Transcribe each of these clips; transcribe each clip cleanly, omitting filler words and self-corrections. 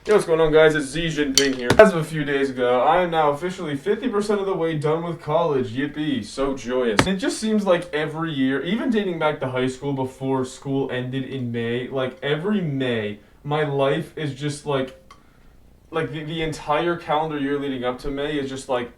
Yo, what's going on, guys? It's Xi Jinping here. As of a few days ago, I am now officially 50% of the way done with college. Yippee, so joyous. And it just seems like every year, even dating back to high school before school ended in May, like every May, my life is just like the entire calendar year leading up to May is just like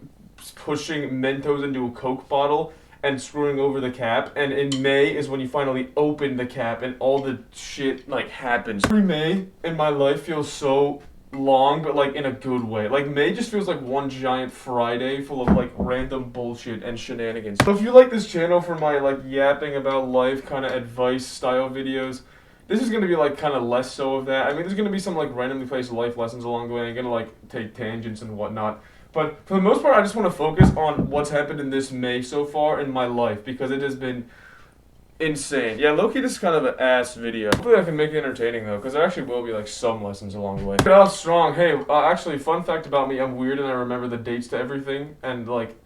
pushing Mentos into a Coke bottle and screwing over the cap, and in May is when you finally open the cap and all the shit like happens. Every May in my life feels so long, but like in a good way. Like May just feels like one giant Friday full of like random bullshit and shenanigans. So if you like this channel for my like yapping about life kind of advice style videos, this is gonna be like kind of less so of that. I mean, there's gonna be some like randomly placed life lessons along the way. I'm gonna like take tangents and whatnot. But for the most part, I just want to focus on what's happened in this May so far in my life because it has been insane. Yeah, low-key, this is kind of an ass video. Hopefully I can make it entertaining though, because there actually will be like some lessons along the way. Get out strong. Hey, actually, fun fact about me, I'm weird and I remember the dates to everything, and like,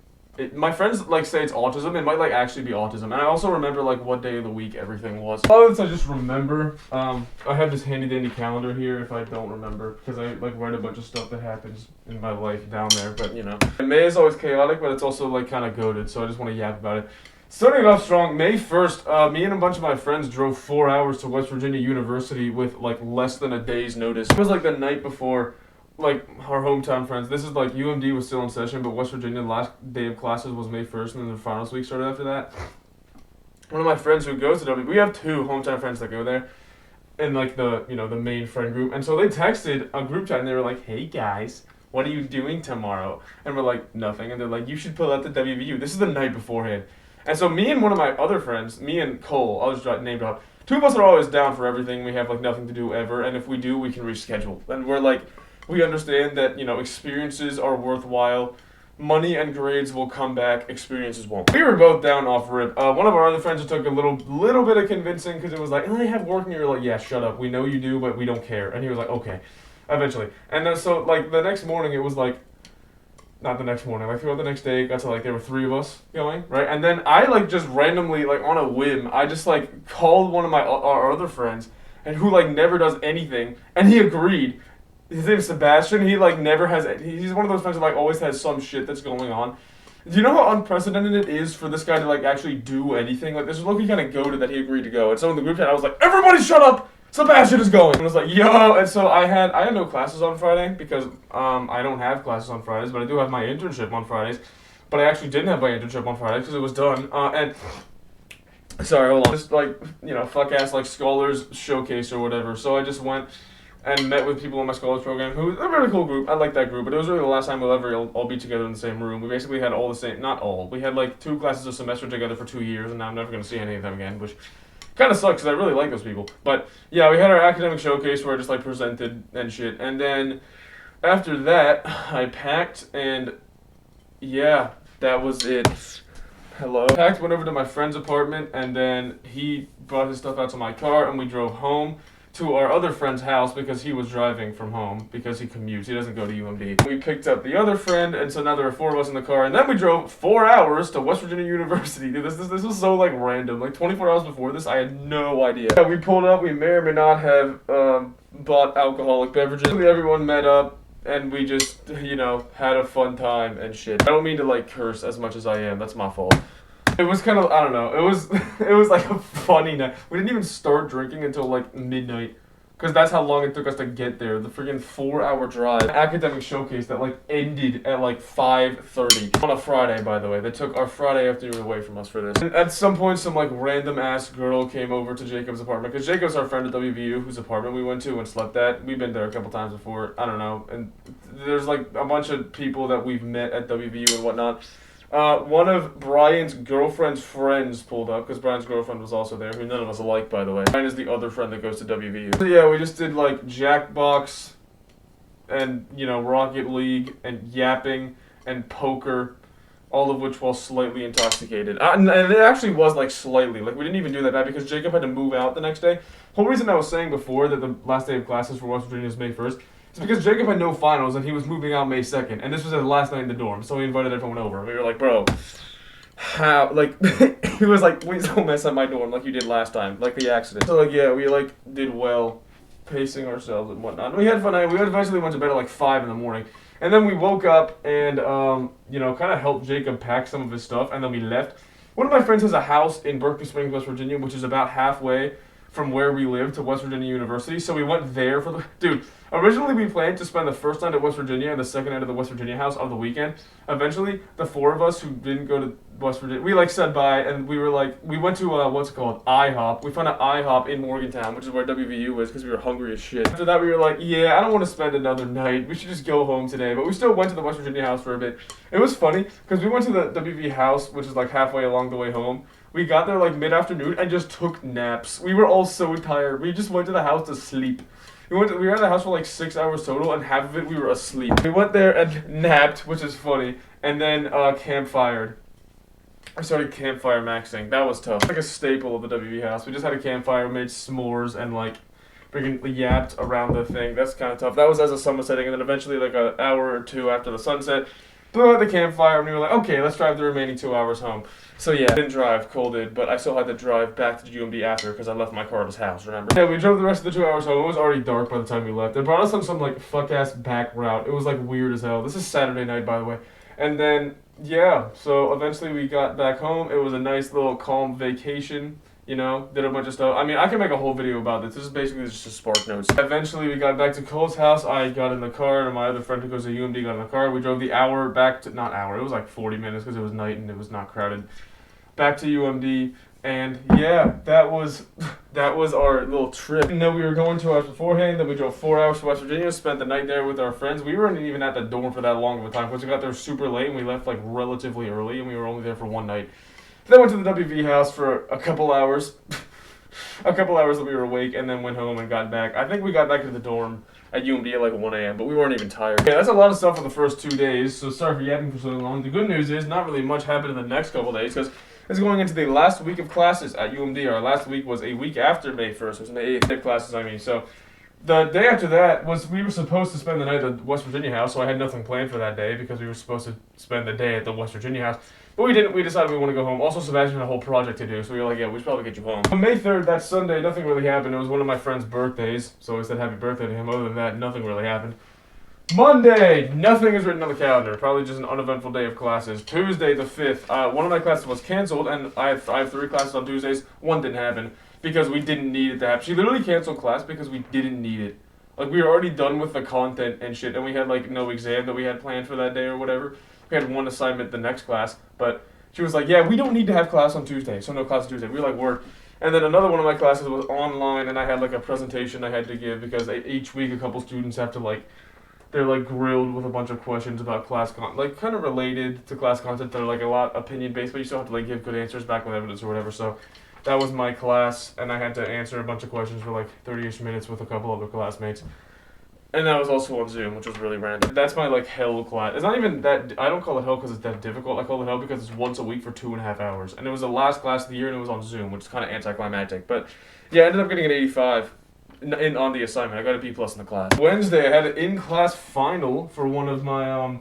my friends like say it's autism. It might like actually be autism, and I also remember like what day of the week everything was. A lot of this I just remember. I have this handy dandy calendar here if I don't remember, because I like write a bunch of stuff that happens in my life down there. But you know, and May is always chaotic, but it's also like kind of goated. So I just want to yap about it. Starting it off strong, May 1st, me and a bunch of my friends drove 4 hours to West Virginia University with like less than a day's notice. It was like the night before. Like our hometown friends. This is like UMD was still in session, but West Virginia last day of classes was May 1st, and then the finals week started after that. One of my friends who goes to W, we have two hometown friends that go there, in like the the main friend group, and so they texted a group chat and they were like, "Hey guys, what are you doing tomorrow?" And we're like, "Nothing," and they're like, "You should pull out the WVU." This is the night beforehand, and so me and one of my other friends, me and Cole, I'll just name drop. Two of us are always down for everything. We have like nothing to do ever, and if we do, we can reschedule. And we're like. We understand that, experiences are worthwhile. Money and grades will come back. Experiences won't. We were both down off rip. One of our other friends took a little bit of convincing because it was like, I have work. And you were like, yeah, shut up. We know you do, but we don't care. And he was like, okay. Eventually. And then so, like, the next morning, it was like, not the next morning, like throughout the next day, it got to like, there were three of us going, right? And then I, like, just randomly, like, on a whim, I just, like, called one of our other friends, and who, like, never does anything, and he agreed. His name's Sebastian. He like never has. He's one of those friends that like always has some shit that's going on. Do you know how unprecedented it is for this guy to like actually do anything? Like this is looking kind of goated that he agreed to go. And so in the group chat, I was like, "Everybody, shut up! Sebastian is going." And I was like, "Yo!" And so I had no classes on Friday because I don't have classes on Fridays, but I do have my internship on Fridays. But I actually didn't have my internship on Friday because it was done. And sorry, hold on. Just like fuck ass like scholars showcase or whatever. So I just went and met with people in my scholars program who a really cool group. I like that group, but it was really the last time we'll ever all be together in the same room. We basically had all the same, not all, we had like 2 classes a semester together for 2 years, and now I'm never going to see any of them again, which kind of sucks because I really like those people. But yeah, we had our academic showcase where I just like presented and shit, and then after that, I packed, and yeah, that was it. Hello. Packed, went over to my friend's apartment, and then he brought his stuff out to my car, and we drove home to our other friend's house because he was driving from home because he commutes. He doesn't go to UMD. We picked up the other friend, and so now there were 4 of us in the car, and then we drove 4 hours to West Virginia University. Dude, this was so like random. Like 24 hours before this, I had no idea. Yeah, we pulled up. We may or may not have bought alcoholic beverages. Everyone met up, and we just had a fun time and shit. I don't mean to like curse as much as I am. That's my fault. It was kind of, I don't know, it was like a funny night. We didn't even start drinking until like midnight, because that's how long it took us to get there. The freaking 4-hour drive. An academic showcase that like ended at like 5:30 on a Friday, by the way. They took our Friday afternoon away from us for this. And at some point, some like random ass girl came over to Jacob's apartment, because Jacob's our friend at WVU, whose apartment we went to and slept at. We've been there a couple times before, I don't know. And there's like a bunch of people that we've met at WVU and whatnot. One of Brian's girlfriend's friends pulled up, because Brian's girlfriend was also there, who none of us like, by the way. Brian is the other friend that goes to WVU. So yeah, we just did like Jackbox, and Rocket League, and yapping, and poker, all of which while slightly intoxicated. And it actually was like slightly, like we didn't even do that bad because Jacob had to move out the next day. Whole reason I was saying before that the last day of classes for West Virginia is May 1st, it's because Jacob had no finals and he was moving out May 2nd, and this was his last night in the dorm, so we invited everyone over. We were like, bro, how, like, he was like, please don't mess up my dorm like you did last time, like the accident. So like, yeah, we like did well pacing ourselves and whatnot. We had fun. We eventually went to bed at like 5 in the morning. And then we woke up and, kind of helped Jacob pack some of his stuff, and then we left. One of my friends has a house in Berkeley Springs, West Virginia, which is about halfway from where we live to West Virginia University. So we went there for the... Dude, originally we planned to spend the first night at West Virginia and the second night at the West Virginia house on the weekend. Eventually, the four of us who didn't go to West Virginia, we said bye, and we went to, IHOP. We found an IHOP in Morgantown, which is where WVU is, because we were hungry as shit. After that, we were like, yeah, I don't want to spend another night. We should just go home today. But we still went to the West Virginia house for a bit. It was funny, because we went to the WV house, which is like halfway along the way home. We got there like mid-afternoon and just took naps. We were all so tired. We just went to the house to sleep. We were at the house for like 6 hours total, and half of it we were asleep. We went there and napped, which is funny, and then campfired. I started campfire maxing. That was tough. Like a staple of the WV house. We just had a campfire, made s'mores, and like freaking yapped around the thing. That's kind of tough. That was as the sun was setting, and then eventually like an hour or two after the sunset, blew out the campfire, and we were like, okay, let's drive the remaining 2 hours home. So yeah, I didn't drive, Cole did, but I still had to drive back to UMD after because I left my car at his house, remember? Yeah, we drove the rest of the 2 hours home. It was already dark by the time we left. They brought us on some like fuck-ass back route. It was like weird as hell. This is Saturday night, by the way. And then, yeah, so eventually we got back home. It was a nice little calm vacation. You know, did a bunch of stuff. I mean, I can make a whole video about this. This is basically just a spark notes. Eventually, we got back to Cole's house. I got in the car, and my other friend who goes to UMD got in the car. We drove the hour back to, not hour, it was like 40 minutes because it was night and it was not crowded. Back to UMD, and yeah, that was our little trip. And then we were going 2 hours beforehand, then we drove 4 hours to West Virginia, spent the night there with our friends. We weren't even at the dorm for that long of a time because we got there super late and we left like relatively early, and we were only there for one night. Then went to the WV house for a couple hours. A couple hours that we were awake, and then went home and got back. I think we got back to the dorm at UMD at like 1 a.m., but we weren't even tired. Yeah, that's a lot of stuff for the first 2 days, so sorry for yapping for so long. The good news is not really much happened in the next couple days, because it's going into the last week of classes at UMD. Our last week was a week after May 1st. It was May 8th classes, I mean. So the day after that was, we were supposed to spend the night at the West Virginia house, so I had nothing planned for that day because we were supposed to spend the day at the West Virginia house. But we didn't. We decided we want to go home. Also, Sebastian had a whole project to do, so we were like, yeah, we should probably get you home. On May 3rd, that Sunday, nothing really happened. It was one of my friend's birthdays, so I said happy birthday to him. Other than that, nothing really happened. Monday, nothing is written on the calendar. Probably just an uneventful day of classes. Tuesday, the 5th, one of my classes was canceled, and I have 3 classes on Tuesdays. One didn't happen because we didn't need it to happen. She literally canceled class because we didn't need it. Like, we were already done with the content and shit, and we had, like, no exam that we had planned for that day or whatever. We had one assignment the next class, but she was like, yeah, we don't need to have class on Tuesday, so no class on Tuesday. We were like, work. And then another one of my classes was online, and I had, like, a presentation I had to give because each week a couple students have to, like, they're, like, grilled with a bunch of questions about class content, like, kind of related to class content that are, like, a lot opinion-based, but you still have to, like, give good answers back with evidence or whatever, so that was my class, and I had to answer a bunch of questions for, like, 30-ish minutes with a couple other classmates. And that was also on Zoom, which was really random. That's my, like, hell class. It's not even that, I don't call it hell because it's that difficult. I call it hell because it's once a week for 2.5 hours. And it was the last class of the year, and it was on Zoom, which is kind of anticlimactic. But, yeah, I ended up getting an 85 on the assignment. I got a B+ in the class. Wednesday, I had an in-class final for one of my,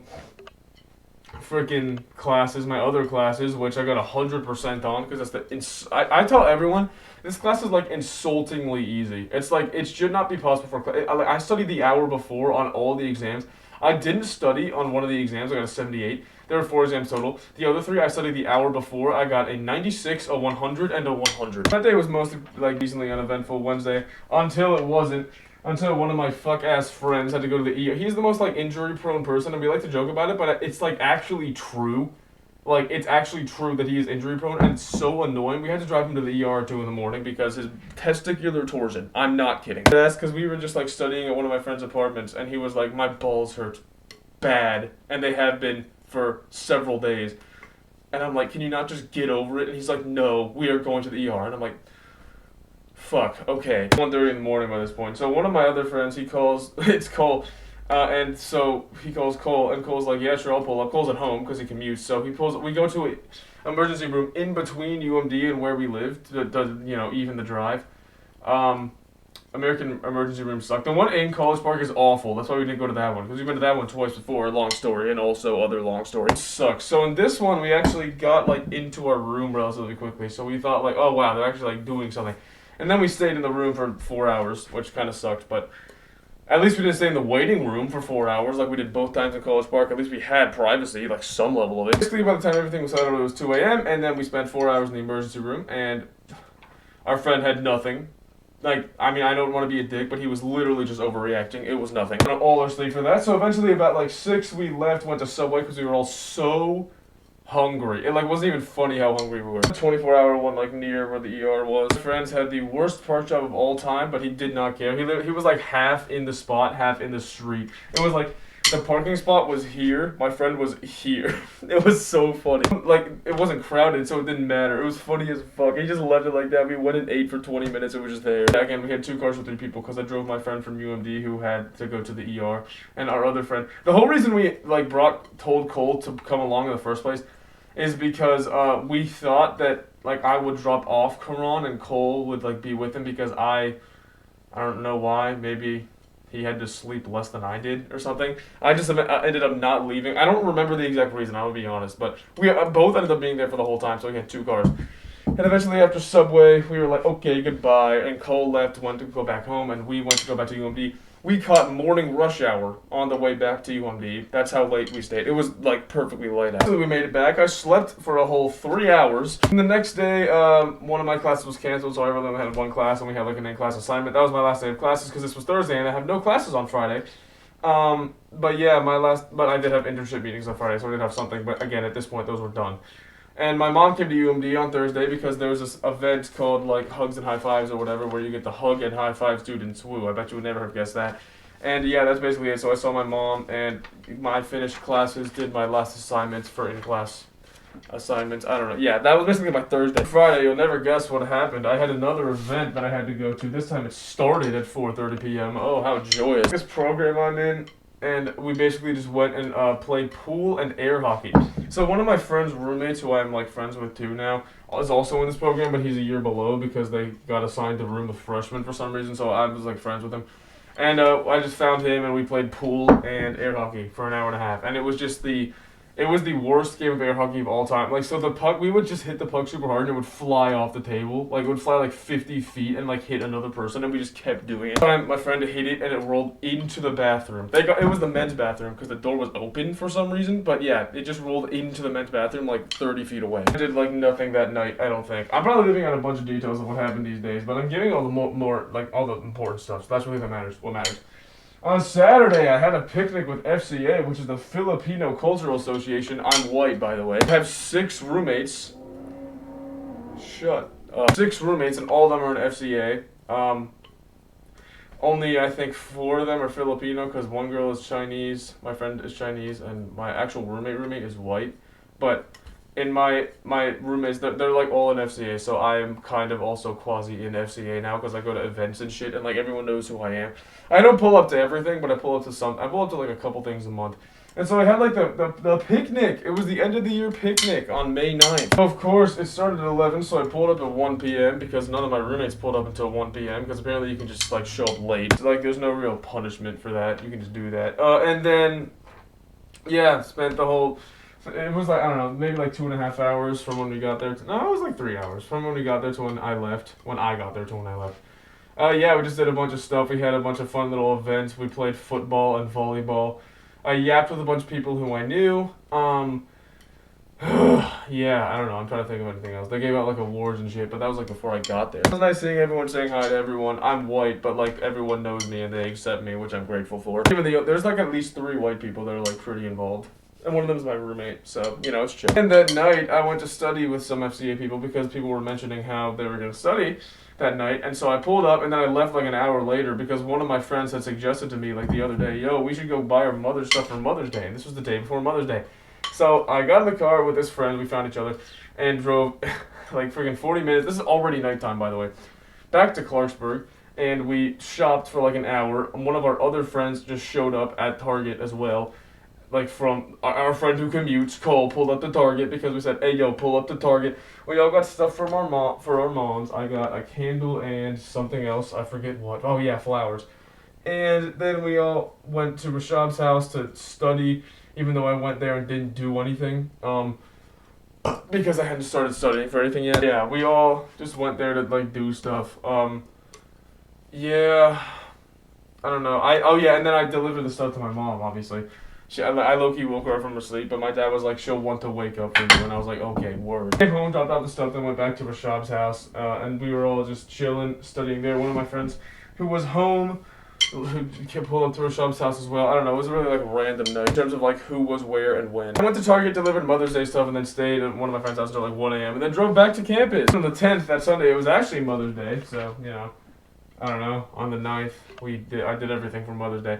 freaking classes, my other classes, which I got 100% on, because that's I tell everyone, this class is, like, insultingly easy. It's, like, it should not be possible for I studied the hour before on all the exams. I didn't study on one of the exams. I got a 78. There were 4 exams total. The other 3, I studied the hour before. I got a 96, a 100, and a 100. That day was mostly, like, decently uneventful Wednesday, until it wasn't. Until one of my fuck-ass friends had to go to the ER. He's the most, like, injury-prone person, and we like to joke about it, but it's, like, actually true. Like, it's actually true that he is injury-prone, and it's so annoying. We had to drive him to the ER at 2 in the morning because his testicular torsion. I'm not kidding. That's because we were just, like, studying at one of my friend's apartments, and he was like, my balls hurt bad, and they have been for several days. And I'm like, can you not just get over it? And he's like, no, we are going to the ER. And I'm like, fuck, okay. 1:30 in the morning by this point. So one of my other friends, he calls, it's Cole, and so he calls Cole, and Cole's like, yeah, sure, I'll pull up. Cole's at home because he commutes, so we go to an emergency room in between UMD and where we live to you know, even the drive. American emergency rooms suck. The one in College Park is awful. That's why we didn't go to that one, because we've been to that one twice before. Long story, and also other long stories. It sucks. So in this one, we actually got, like, into our room relatively quickly, so we thought, like, oh wow, they're actually, like, doing something. And then we stayed in the room for 4 hours, which kind of sucked, but at least we didn't stay in the waiting room for 4 hours like we did both times in College Park. At least we had privacy, like some level of it. Basically, by the time everything was settled, it was 2 a.m., and then we spent 4 hours in the emergency room, and our friend had nothing. Like, I mean, I don't want to be a dick, but he was literally just overreacting. It was nothing. All our sleep for that. So eventually, about like 6, we left, went to Subway because we were all so hungry. It like wasn't even funny how hungry we were. 24-hour one like near where the ER was. Friends had the worst park job of all time, but he did not care. He was like half in the spot, half in the street. It was like the parking spot was here. My friend was here. It was so funny. Like it wasn't crowded, so it didn't matter. It was funny as fuck. He just left it like that. We went and ate for 20 minutes. It was just there. Again, we had 2 cars with 3 people because I drove my friend from UMD who had to go to the ER, and our other friend. The whole reason we like told Cole to come along in the first place is because we thought that like I would drop off Karan and Cole would like be with him because I don't know why, maybe he had to sleep less than I did or something. I ended up not leaving. I don't remember the exact reason, I'll be honest, but we both ended up being there for the whole time, so we had 2 cars. And eventually after Subway, we were like, okay, goodbye, and Cole left, went to go back home, and we went to go back to UMD. We caught morning rush hour on the way back to UMD. That's how late we stayed. It was like perfectly light out. So we made it back. I slept for a whole 3 hours. And the next day, one of my classes was canceled, so I really only had 1 class, and we had like an in-class assignment. That was my last day of classes because this was Thursday, and I have no classes on Friday. But yeah, but I did have internship meetings on Friday, so I did have something. But again, at this point, those were done. And my mom came to UMD on Thursday because there was this event called like Hugs and High Fives or whatever where you get to hug and high five students. Woo, I bet you would never have guessed that. And yeah, that's basically it. So I saw my mom and I finished classes, did my last assignments for in-class assignments. I don't know. Yeah, that was basically my Thursday. Friday, you'll never guess what happened. I had another event that I had to go to. This time it started at 4:30 p.m. Oh, how joyous. This program I'm in, and we basically just went and played pool and air hockey. So one of my friend's roommates, who I'm like friends with too now, is also in this program, but he's a year below because they got assigned to room with freshmen for some reason, so I was like friends with him. And I just found him, and we played pool and air hockey for an hour and a half, and it was the worst game of air hockey of all time. Like, so the puck, we would just hit the puck super hard and it would fly off the table. Like, it would fly like 50 feet and like hit another person, and we just kept doing it. My friend hit it and it rolled into the bathroom. It was the men's bathroom because the door was open for some reason, but yeah, it just rolled into the men's bathroom like 30 feet away. I did like nothing that night, I don't think. I'm probably leaving out a bunch of details of what happened these days, but I'm giving all the more like all the important stuff, so that's really what matters. On Saturday, I had a picnic with FCA, which is the Filipino Cultural Association. I'm white, by the way. I have 6 roommates. Shut up. 6 roommates, and all of them are in FCA. Only, I think, 4 of them are Filipino, because one girl is Chinese, my friend is Chinese, and my actual roommate is white. But in my roommates, they're like all in FCA, so I'm kind of also quasi in FCA now because I go to events and shit, and like everyone knows who I am. I don't pull up to everything, but I pull up to like a couple things a month. And so I had like the picnic. It was the end of the year picnic on May 9th. Of course, it started at 11, so I pulled up at 1 p.m. because none of my roommates pulled up until 1 p.m. because apparently you can just like show up late. So, like, there's no real punishment for that. You can just do that. And then, yeah, spent the whole... It was like, I don't know, maybe like 2.5 hours from when we got there. No, it was like 3 hours from when we got there to when I left. When I got there to when I left. Yeah, we just did a bunch of stuff. We had a bunch of fun little events. We played football and volleyball. I yapped with a bunch of people who I knew. Yeah, I don't know. I'm trying to think of anything else. They gave out like awards and shit, but that was like before I got there. It was nice seeing everyone, saying hi to everyone. I'm white, but like everyone knows me and they accept me, which I'm grateful for. Even there's like at least 3 white people that are like pretty involved. And one of them is my roommate, so, you know, it's chill. And that night, I went to study with some FCA people because people were mentioning how they were going to study that night. And so I pulled up, and then I left like an hour later because one of my friends had suggested to me, like, the other day, yo, we should go buy our mother's stuff for Mother's Day. And this was the day before Mother's Day. So I got in the car with this friend, we found each other, and drove like freaking 40 minutes. This is already nighttime, by the way. Back to Clarksburg. And we shopped for like an hour. And one of our other friends just showed up at Target as well. Like from our friend who commutes, Cole, pulled up to Target because we said, hey, yo, pull up to Target. We all got stuff from our moms. I got a candle and something else. I forget what. Oh, yeah, flowers. And then we all went to Rashab's house to study, even though I went there and didn't do anything. because I hadn't started studying for anything yet. Yeah, we all just went there to like do stuff. Yeah, I don't know. Oh yeah, and then I delivered the stuff to my mom. Obviously, I low key woke her up from her sleep, but my dad was like, "She'll want to wake up for you," and I was like, "Okay, word." Came home, dropped out the stuff, then went back to Rashab's house, and we were all just chilling, studying there. One of my friends who was home, who kept pulling up to Rashab's house as well. I don't know. It was a really like random night in terms of like who was where and when. I went to Target, delivered Mother's Day stuff, and then stayed at one of my friends' house until like 1 a.m. and then drove back to campus. On the 10th, that Sunday, it was actually Mother's Day, so you know. I don't know, on the 9th, I did everything for Mother's Day,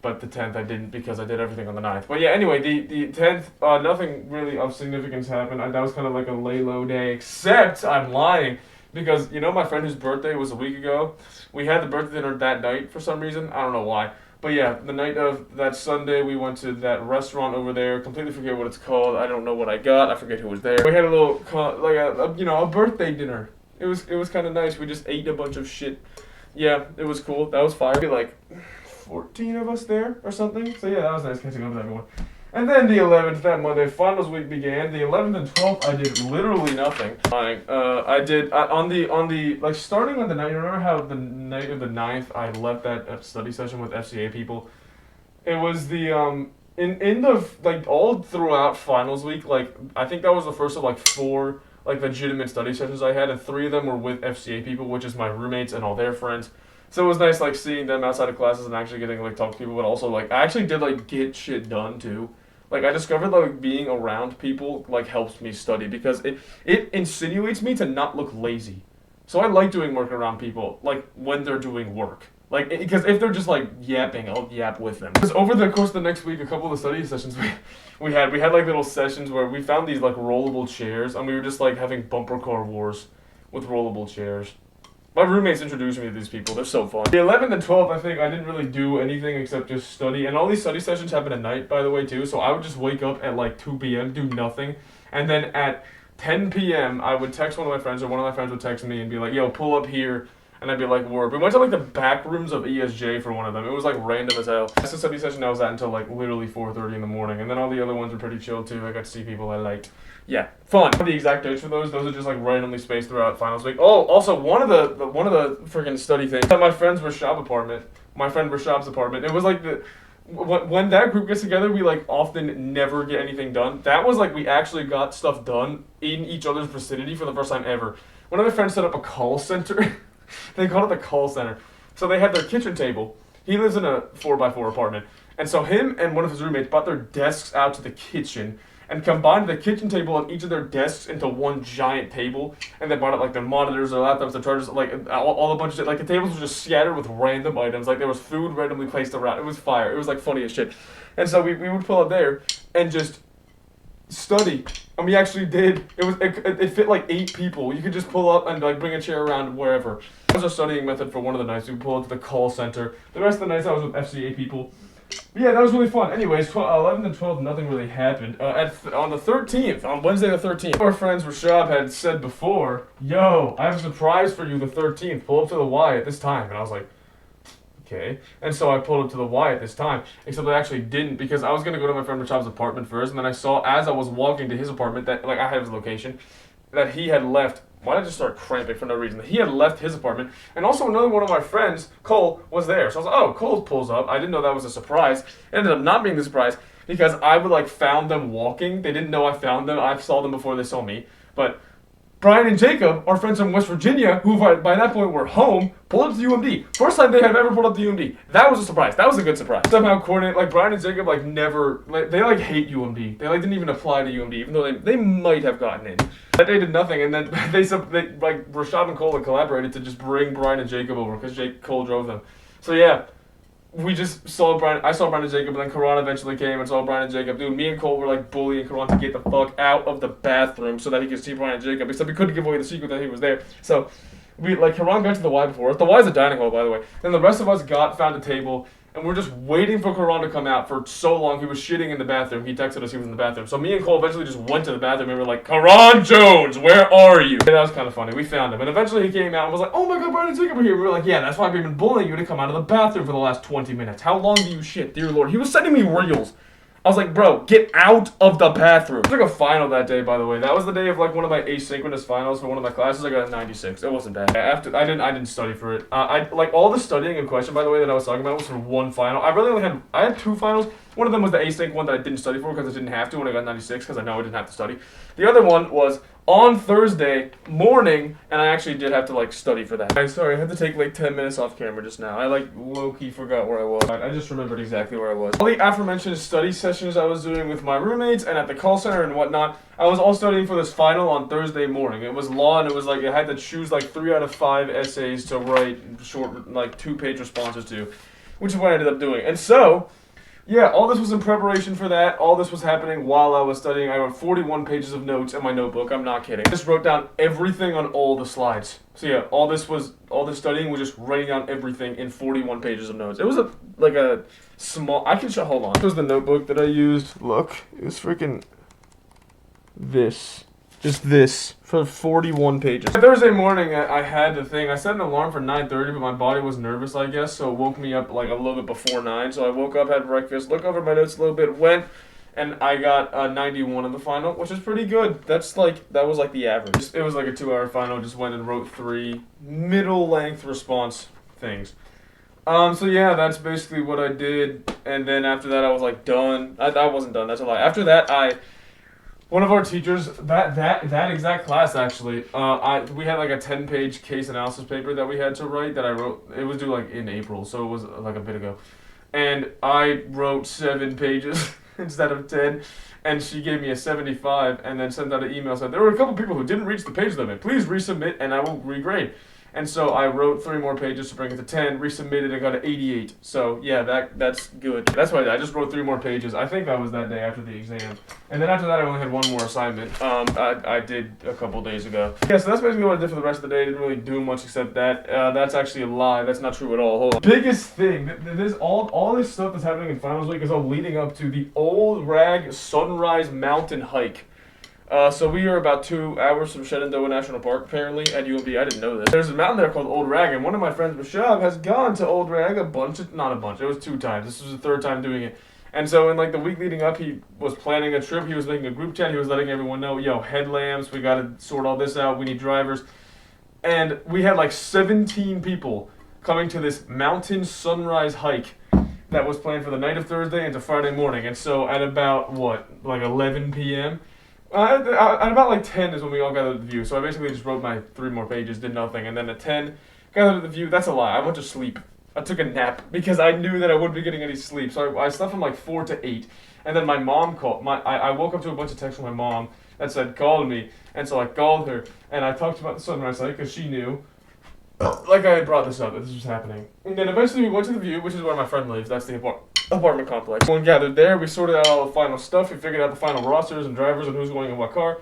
but the 10th I didn't because I did everything on the 9th. But yeah, anyway, the 10th, nothing really of significance happened. That was kind of like a lay-low day, except I'm lying, because, you know, my friend whose birthday was a week ago, we had the birthday dinner that night for some reason. I don't know why. But yeah, the night of that Sunday, we went to that restaurant over there. Completely forget what it's called. I don't know what I got. I forget who was there. We had a little, like a birthday dinner. It was kind of nice. We just ate a bunch of shit. Yeah, it was cool. That was fire. Like 14 of us there or something. So yeah, that was nice catching up with everyone. And then the 11th, that Monday, finals week began. The 11th and 12th, I did literally nothing. I did on the like starting on the night. You remember how the night of the 9th, I left that study session with FCA people. It was the in the like all throughout finals week. Like I think that was the first of like 4. Like legitimate study sessions I had, and 3 of them were with FCA people, which is my roommates and all their friends. So it was nice like seeing them outside of classes and actually getting like talk to people, but also like I actually did like get shit done too. Like I discovered like being around people like helps me study because it insinuates me to not look lazy. So I like doing work around people like when they're doing work. Like, because if they're just like yapping, I'll yap with them. Because over the course of the next week, a couple of the study sessions we had like little sessions where we found these like rollable chairs, and we were just like having bumper car wars with rollable chairs. My roommates introduced me to these people. They're so fun. The 11th and 12th, I think I didn't really do anything except just study. And all these study sessions happen at night, by the way, too. So I would just wake up at like 2 p.m., do nothing, and then at 10 p.m. I would text one of my friends, or one of my friends would text me and be like, "Yo, pull up here." And I'd be like, "Word." We went to like the back rooms of ESJ for one of them. It was like random as hell. That's the study session I was at until like literally 4:30 in the morning. And then all the other ones were pretty chill too. I got to see people I liked. Yeah, fun. The exact dates for those are just like randomly spaced throughout finals week. Oh, also one of the freaking study things at my friend's Rashab's apartment. My friend Rashab's apartment. It was like when that group gets together, we like often never get anything done. That was like we actually got stuff done in each other's vicinity for the first time ever. One of my friends set up a call center. They called it the call center. So they had their kitchen table. He lives in a 4x4 apartment. And so him and one of his roommates brought their desks out to the kitchen and combined the kitchen table and each of their desks into one giant table. And they brought out like their monitors, their laptops, their chargers, like all a bunch of shit. Like the tables were just scattered with random items. Like there was food randomly placed around. It was fire. It was like funny as shit. And so we would pull up there and just study, and we actually did. It fit like 8 people. You could just pull up and like bring a chair around wherever. That was our studying method for one of the nights. We would pull up to the call center. The rest of the nights I was with FCA people. But yeah, that was really fun. Anyways, 11th and 12th, nothing really happened. On the 13th, on Wednesday the 13th, our friends Rashab had said before, "Yo, I have a surprise for you the 13th. Pull up to the Y at this time." And I was like, okay. And so I pulled up to the Y at this time, except I actually didn't because I was going to go to my friend Rashab's apartment first, and then I saw as I was walking to his apartment that, like, I had his location, that he had left. Why did I just start cramping for no reason? He had left his apartment, and also another one of my friends, Cole, was there. So I was like, oh, Cole pulls up. I didn't know that was a surprise. It ended up not being a surprise because I would, like, found them walking. They didn't know I found them. I saw them before they saw me. But Brian and Jacob, our friends from West Virginia, who by that point were home, pulled up to UMD. First time they have ever pulled up to UMD. That was a surprise. That was a good surprise. Somehow coordinate, like Brian and Jacob, like never, like they like hate UMD. They like didn't even apply to UMD, even though they might have gotten in. That day did nothing, and then they like Rashab and Cole had collaborated to just bring Brian and Jacob over because Cole drove them. So yeah. We just saw Brian. I saw Brian and Jacob, and then Karan eventually came and saw Brian and Jacob. Dude, me and Cole were like bullying Karan to get the fuck out of the bathroom so that he could see Brian and Jacob. Except we couldn't give away the secret that he was there. So we Karan got to the Y before us. The Y is a dining hall, by the way. Then the rest of us found a table, and we're just waiting for Karan to come out for so long. He was shitting in the bathroom. He texted us he was in the bathroom. So me and Cole eventually just went to the bathroom and we were like, "Karan Jones, where are you?" And that was kind of funny. We found him. And eventually he came out and was like, "Oh my god, Brian and Jacob are here." We were like, "Yeah, that's why we've been bullying you to come out of the bathroom for the last 20 minutes. How long do you shit, dear Lord?" He was sending me reels I was like, bro, get out of the bathroom. I took a final that day, by the way. That was the day of like one of my asynchronous finals for one of my classes. I got a 96. It wasn't bad. After I didn't study for it. I like all the studying in question, by the way, that I was talking about was for one final. I had two finals. One of them was the async one that I didn't study for because I didn't have to when I got 96 because I know I didn't have to study. The other one was on Thursday morning, and I actually did have to like study for that. I'm sorry, I had to take like 10 minutes off camera just now. I like low-key forgot where I was. I just remembered exactly where I was. All the aforementioned study sessions I was doing with my roommates and at the call center and whatnot, I was all studying for this final on Thursday morning. It was law, and it was like I had to choose like 3 out of 5 essays to write short, like 2-page responses to, which is what I ended up doing. And so, yeah, all this was in preparation for that. All this was happening while I was studying. I wrote 41 pages of notes in my notebook. I'm not kidding. I just wrote down everything on all the slides. So yeah, all this studying was just writing down everything in 41 pages of notes. It was a small, I can show, hold on. This was the notebook that I used. Look, it was freaking this. Just this for 41 pages. Thursday morning, I had the thing. I set an alarm for 9:30, but my body was nervous, I guess, so it woke me up like a little bit before 9. So I woke up, had breakfast, looked over my notes a little bit, went, and I got a 91 in the final, which is pretty good. That was like the average. It was like a 2-hour final. Just went and wrote 3 middle-length response things. So yeah, that's basically what I did. And then after that, I was like done. I wasn't done. That's a lie. After that, one of our teachers, that exact class actually, we had like a 10-page case analysis paper that we had to write that I wrote. It was due like in April, so it was like a bit ago. And I wrote 7 pages instead of 10, and she gave me a 75 and then sent out an email saying there were a couple people who didn't reach the page limit. Please resubmit and I will regrade. And so I wrote 3 more pages to bring it to 10, resubmitted, and got an 88. So yeah, that's good. That's why I just wrote 3 more pages. I think that was that day after the exam. And then after that, I only had 1 more assignment. I did a couple days ago. Yeah, so that's basically what I did for the rest of the day. Didn't really do much except that. That's actually a lie. That's not true at all. Hold on. Biggest thing, all this stuff that's happening in finals week is all leading up to the Old Rag Sunrise Mountain hike. So we are about 2 hours from Shenandoah National Park, apparently, at UMB. I didn't know this. There's a mountain there called Old Rag, and one of my friends, Bashab, has gone to Old Rag not a bunch, it was 2 times. This was the 3rd time doing it. And so in like the week leading up, he was planning a trip. He was making a group chat. He was letting everyone know, yo, headlamps, we got to sort all this out. We need drivers. And we had like 17 people coming to this mountain sunrise hike that was planned for the night of Thursday into Friday morning. And so at about, like 11 p.m., at about like 10 is when we all gathered at the view. So I basically just wrote my 3 more pages, did nothing. And then at 10, gathered at the view. That's a lie. I went to sleep. I took a nap because I knew that I wouldn't be getting any sleep. So I slept from like 4 to 8. And then my mom called. I woke up to a bunch of texts from my mom that said, call me. And so I called her. And I talked about the sunrise site because she knew. Like I had brought this up, that this was happening. And then eventually we went to the view, which is where my friend lives. That's the apartment complex. Everyone gathered there. We sorted out all the final stuff. We figured out the final rosters and drivers and who's going in what car.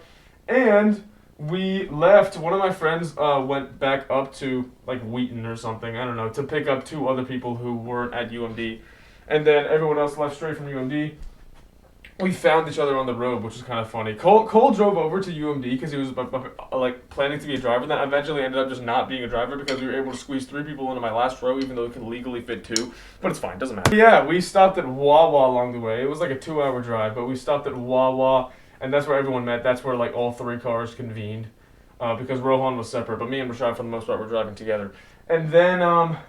And we left. One of my friends went back up to like Wheaton or something, I don't know, to pick up 2 other people who weren't at UMD. And then everyone else left straight from UMD. We found each other on the road, which is kind of funny. Cole drove over to UMD because he was like planning to be a driver. Then eventually ended up just not being a driver because we were able to squeeze 3 people into my last row, even though we could legally fit 2. But it's fine, doesn't matter. Yeah, we stopped at Wawa along the way. It was like a 2-hour drive, but we stopped at Wawa, and that's where everyone met. That's where like all 3 cars convened because Rohan was separate, but me and Rashad for the most part were driving together. And then,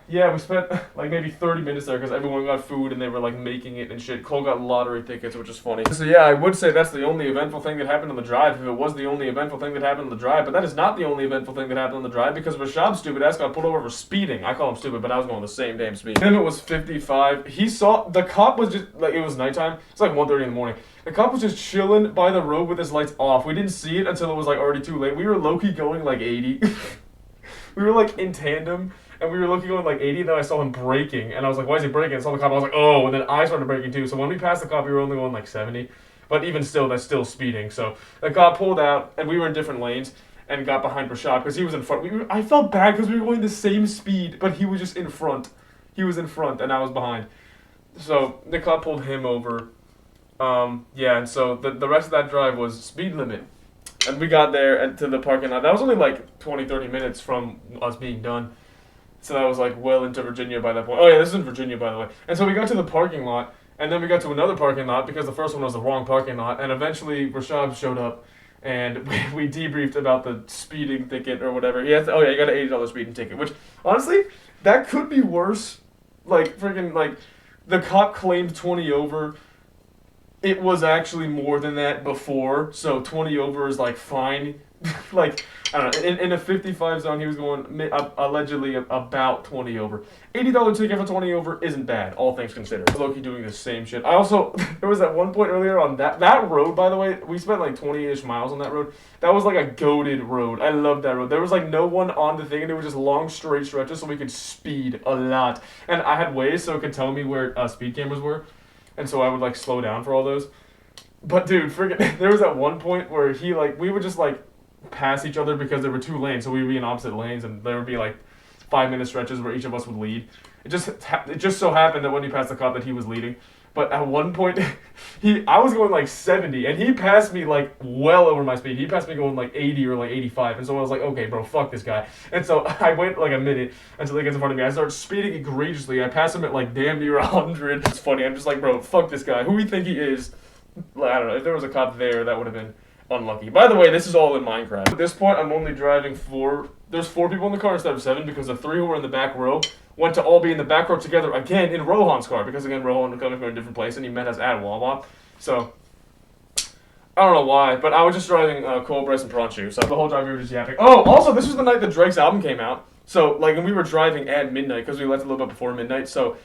yeah, we spent like maybe 30 minutes there because everyone got food and they were like making it and shit. Cole got lottery tickets, which is funny. So yeah, I would say that's the only eventful thing that happened on the drive if it was the only eventful thing that happened on the drive. But that is not the only eventful thing that happened on the drive because Rashab's stupid ass got pulled over for speeding. I call him stupid, but I was going the same damn speed. Then it was 55. He saw, the cop was just, like, it was nighttime. It's like 1:30 in the morning. The cop was just chilling by the road with his lights off. We didn't see it until it was like already too late. We were low-key going like 80. We were like in tandem. And we were looking going like 80, then I saw him braking, and I was like, why is he braking? I saw the cop, I was like, oh, and then I started braking too. So when we passed the cop, we were only going like 70. But even still, that's still speeding. So the cop pulled out, and we were in different lanes, and got behind Rashad, because he was in front. I felt bad because we were going the same speed, but he was just in front. He was in front, and I was behind. So the cop pulled him over. Yeah, and so the rest of that drive was speed limit. And we got there and to the parking lot. That was only like 20, 30 minutes from us being done. So that was like well into Virginia by that point. Oh yeah, this is in Virginia, by the way. And so we got to the parking lot, And then we got to another parking lot because the first one was the wrong parking lot. And eventually Rashad showed up and we debriefed about the speeding ticket or whatever. He has to, oh yeah, you got an $80 speeding ticket, which honestly, that could be worse. Like freaking like the cop claimed 20 over. It was actually more than that before, so 20 over is like fine. Like, I don't know, in a 55 zone, he was going allegedly about 20 over. $80 ticket for 20 over isn't bad, all things considered. Loki doing the same shit. I also, there was at one point earlier on that road, by the way, we spent like 20-ish miles on that road. That was like a goated road. I loved that road. There was like no one on the thing, and it was just long, straight stretches, so we could speed a lot. And I had Waze, so it could tell me where speed cameras were. And so I would like slow down for all those. But dude, freaking, there was at one point where we would just like pass each other because there were two lanes, so we would be in opposite lanes, and there would be like 5-minute stretches where each of us would lead. It just so happened that when he passed the cop that he was leading. But at one point, I was going like 70, and he passed me like well over my speed. He passed me going like 80 or like 85, and so I was like, okay, bro, fuck this guy. And so I wait like a minute until he gets in front of me. I start speeding egregiously. I pass him at like damn near 100. It's funny. I'm just like, bro, fuck this guy. Who we think he is? I don't know. If there was a cop there, that would have been unlucky. By the way, this is all in Minecraft. At this point, I'm only driving 4. There's 4 people in the car instead of 7 because the 3 who were in the back row went to all be in the back row together again in Rohan's car because again Rohan was coming from a different place and he met us at Wawa. So I don't know why, but I was just driving Cole, Bryce, and Pronchu. So the whole drive we were just yapping. Oh, also this was the night that Drake's album came out. So like, and we were driving at midnight because we left a little bit before midnight. So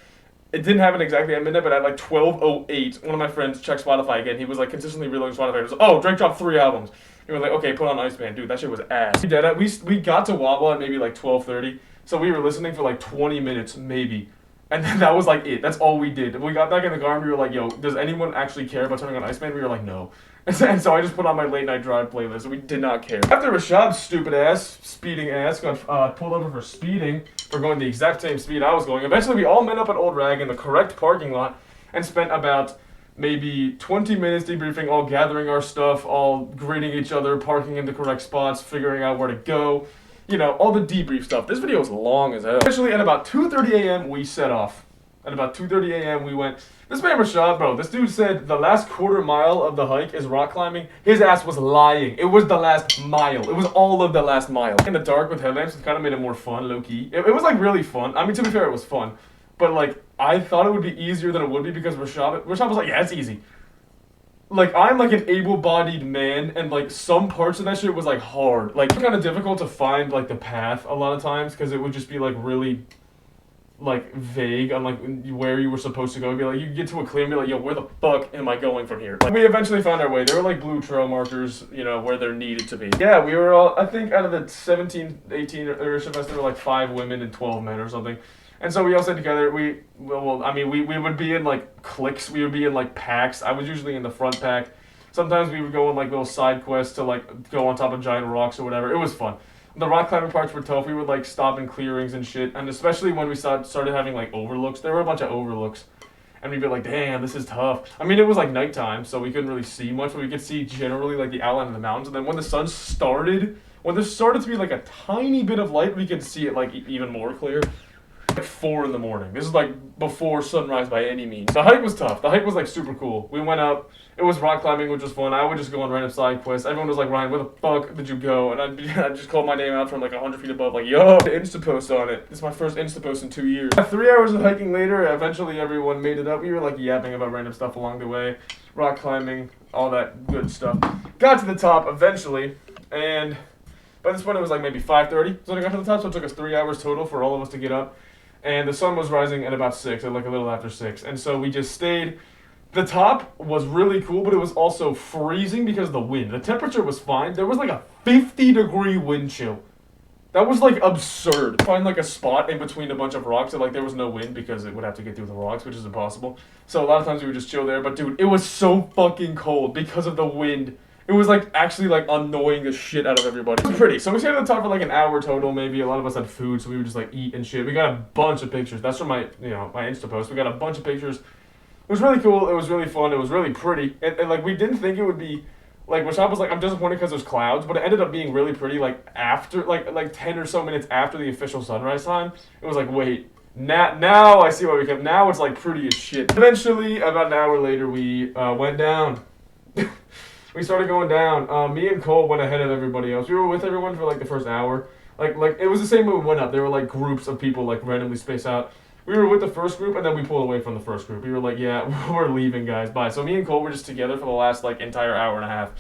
it didn't happen exactly at midnight, but at like 12:08, one of my friends checked Spotify again. He was like consistently reloading Spotify. He was like, oh, Drake dropped 3 albums. And we were like, okay, put on Iceman. Dude, that shit was ass. We did it. We got to Wawa at maybe like 12:30. So we were listening for like 20 minutes, maybe. And then that was like it. That's all we did. We got back in the car and we were like, yo, does anyone actually care about turning on Iceman? We were like, no. And so I just put on my late night drive playlist. We did not care. After Rashad's stupid ass, speeding ass, got pulled over for speeding, for going the exact same speed I was going, eventually we all met up at Old Rag in the correct parking lot and spent about maybe 20 minutes debriefing, all gathering our stuff, all greeting each other, parking in the correct spots, figuring out where to go. You know, all the debrief stuff. This video is long as hell. Eventually, at about 2:30 a.m., we set off. At about 2:30 a.m., we went. This man Rashad, bro, this dude said the last quarter mile of the hike is rock climbing. His ass was lying. It was the last mile. It was all of the last mile. In the dark with headlamps, it kind of made it more fun, low-key. It was, like, really fun. I mean, to be fair, it was fun. But, like, I thought it would be easier than it would be because Rashad was like, yeah, it's easy. Like, I'm, like, an able-bodied man, and, like, some parts of that shit was, like, hard. Like, it's kind of difficult to find, like, the path a lot of times, because it would just be, like, really, like, vague on, like, where you were supposed to go. It'd be, like, you get to a clear and be like, yo, where the fuck am I going from here? Like, we eventually found our way. There were, like, blue trail markers, you know, where there needed to be. Yeah, we were all, I think, out of the 17, 18-ish of us, there were, like, 5 women and 12 men or something. And so we all stayed together. We would be in, like, cliques. We would be in, like, packs. I was usually in the front pack. Sometimes we would go on, like, little side quests to, like, go on top of giant rocks or whatever. It was fun. The rock climbing parts were tough. We would, like, stop in clearings and shit. And especially when we started having, like, overlooks. There were a bunch of overlooks. And we'd be like, damn, this is tough. I mean, it was, like, nighttime, so we couldn't really see much. But we could see generally, like, the outline of the mountains. And then when the sun started, when there started to be, like, a tiny bit of light, we could see it, like, even more clear. Like 4 in the morning. This is like before sunrise by any means. The hike was tough. The hike was like super cool. We went up. It was rock climbing, which was fun. I would just go on random side quests. Everyone was like, Ryan, where the fuck did you go? And I'd just call my name out from like 100 feet above, like, yo, Insta post on it. This is my first Insta post in 2 years. 3 hours of hiking later, eventually everyone made it up. We were like yapping about random stuff along the way. Rock climbing, all that good stuff. Got to the top eventually, and by this point it was like maybe 5:30. So I got to the top, so it took us 3 hours total for all of us to get up. And the sun was rising at about 6, at like a little after 6. And so we just stayed. The top was really cool, but it was also freezing because of the wind. The temperature was fine. There was like a 50-degree wind chill. That was like absurd. Find like a spot in between a bunch of rocks and like there was no wind because it would have to get through the rocks, which is impossible. So a lot of times we would just chill there. But dude, it was so fucking cold because of the wind. It was like actually like annoying the shit out of everybody. It was pretty. So we stayed at the top for like an hour total, maybe. A lot of us had food, so we would just like eat and shit. We got a bunch of pictures. That's from my, you know, my Insta post. We got a bunch of pictures. It was really cool. It was really fun. It was really pretty. And like we didn't think it would be like Rashad was like, I'm disappointed because there's clouds, but it ended up being really pretty like after like 10 or so minutes after the official sunrise time. It was like, wait, Now I see why we kept. Now it's like pretty as shit. Eventually, about an hour later, we went down. We started going down. Me and Cole went ahead of everybody else. We were with everyone for like the first hour. Like it was the same when we went up. There were like groups of people like randomly spaced out. We were with the first group and then we pulled away from the first group. We were like, yeah, we're leaving, guys. Bye. So me and Cole were just together for the last like entire hour and a half.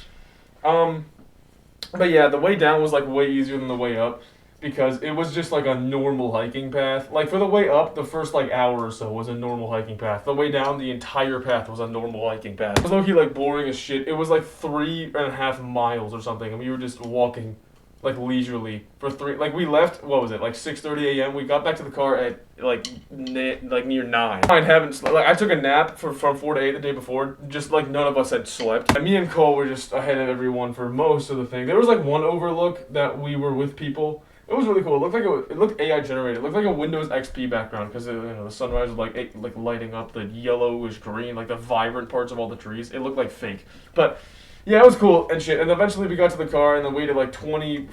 But yeah, the way down was like way easier than the way up because it was just like a normal hiking path. Like for the way up, the first like hour or so was a normal hiking path. The way down, the entire path was a normal hiking path. It was low-key like boring as shit. It was like 3.5 miles or something, and we were just walking like leisurely for like we left, what was it, like 6:30 a.m. We got back to the car at like near 9. I haven't slept. Like I took a nap from 4 to 8 the day before, just like none of us had slept. And me and Cole were just ahead of everyone for most of the thing. There was like one overlook that we were with people. It was really cool. It looked like it looked AI generated. It looked like a Windows XP background because the sunrise was like lighting up the yellowish green, like the vibrant parts of all the trees. It looked like fake, but yeah, it was cool and shit. And eventually we got to the car and then waited like 20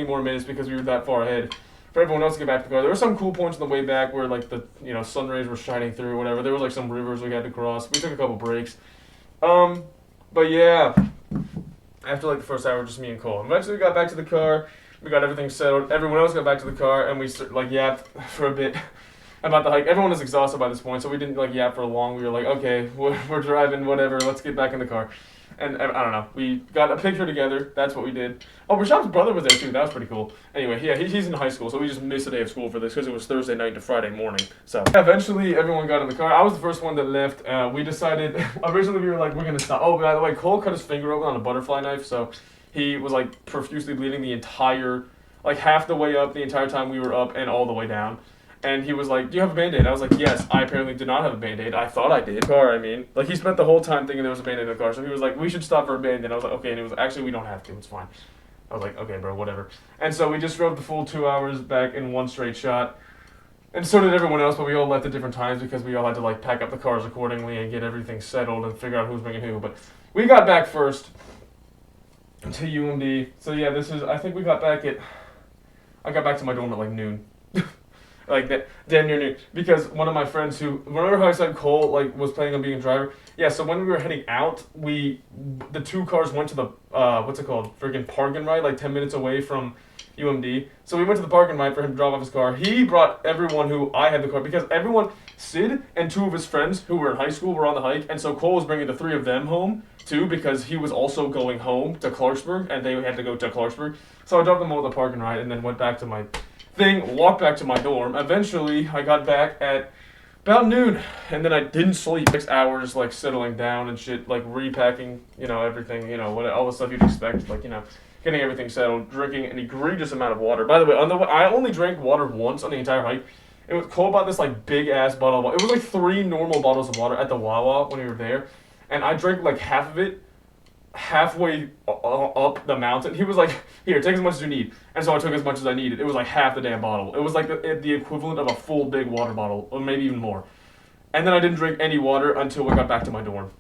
more minutes because we were that far ahead for everyone else to get back to the car. There were some cool points on the way back where like the sun rays were shining through or whatever. There was like some rivers we had to cross. We took a couple breaks. But yeah, after like the first hour, just me and Cole. Eventually we got back to the car. We got everything settled. Everyone else got back to the car and we like yapped for a bit about the hike. Everyone was exhausted by this point, so we didn't like yap for long. We were like, okay, we're driving, whatever. Let's get back in the car. And I don't know, we got a picture together. That's what we did. Oh, Rashab's brother was there too. That was pretty cool. Anyway, yeah, he's in high school, so we just missed a day of school for this because it was Thursday night to Friday morning. So eventually, everyone got in the car. I was the first one that left. We decided, originally we were like, we're going to stop. Oh, by the way, Cole cut his finger open on a butterfly knife, so he was like profusely bleeding the entire, like half the way up, the entire time we were up and all the way down. And he was like, do you have a Band-Aid? I was like, yes. I apparently did not have a Band-Aid. I thought I did. Car, I mean. Like, he spent the whole time thinking there was a Band-Aid in the car. So he was like, we should stop for a Band-Aid. I was like, okay. And he was like, actually, we don't have to. It's fine. I was like, okay, bro, whatever. And so we just drove the full 2 hours back in one straight shot. And so did everyone else, but we all left at different times because we all had to, like, pack up the cars accordingly and get everything settled and figure out who's bringing who. But we got back first to UMD. So, yeah, I think we got back I got back to my dorm at, like, noon. Like that, damn near noon. Because one of my friends remember how I said Cole like was planning on being a driver? Yeah. So when we were heading out, the two cars went to the what's it called? Friggin' park and ride, like 10 minutes away from UMD. So we went to the park and ride for him to drop off his car. He brought everyone who I had the car because Sid and two of his friends who were in high school were on the hike, and so Cole was bringing the three of them home too because he was also going home to Clarksburg and they had to go to Clarksburg. So I dropped them all at the park and ride and then went back to my walked back to my dorm. Eventually, I got back at about noon, and then I didn't sleep. 6 hours, like, settling down and shit, like, repacking, everything, all the stuff you'd expect, like, getting everything settled, drinking an egregious amount of water. By the way, I only drank water once on the entire hike. It was Cole bought this, like, big-ass bottle of water. It was, like, 3 normal bottles of water at the Wawa when we were there, and I drank, like, half of it halfway up the mountain. He was like, here, take as much as you need. And so I took as much as I needed. It was like half the damn bottle. It was like the equivalent of a full big water bottle, or maybe even more. And then I didn't drink any water until we got back to my dorm.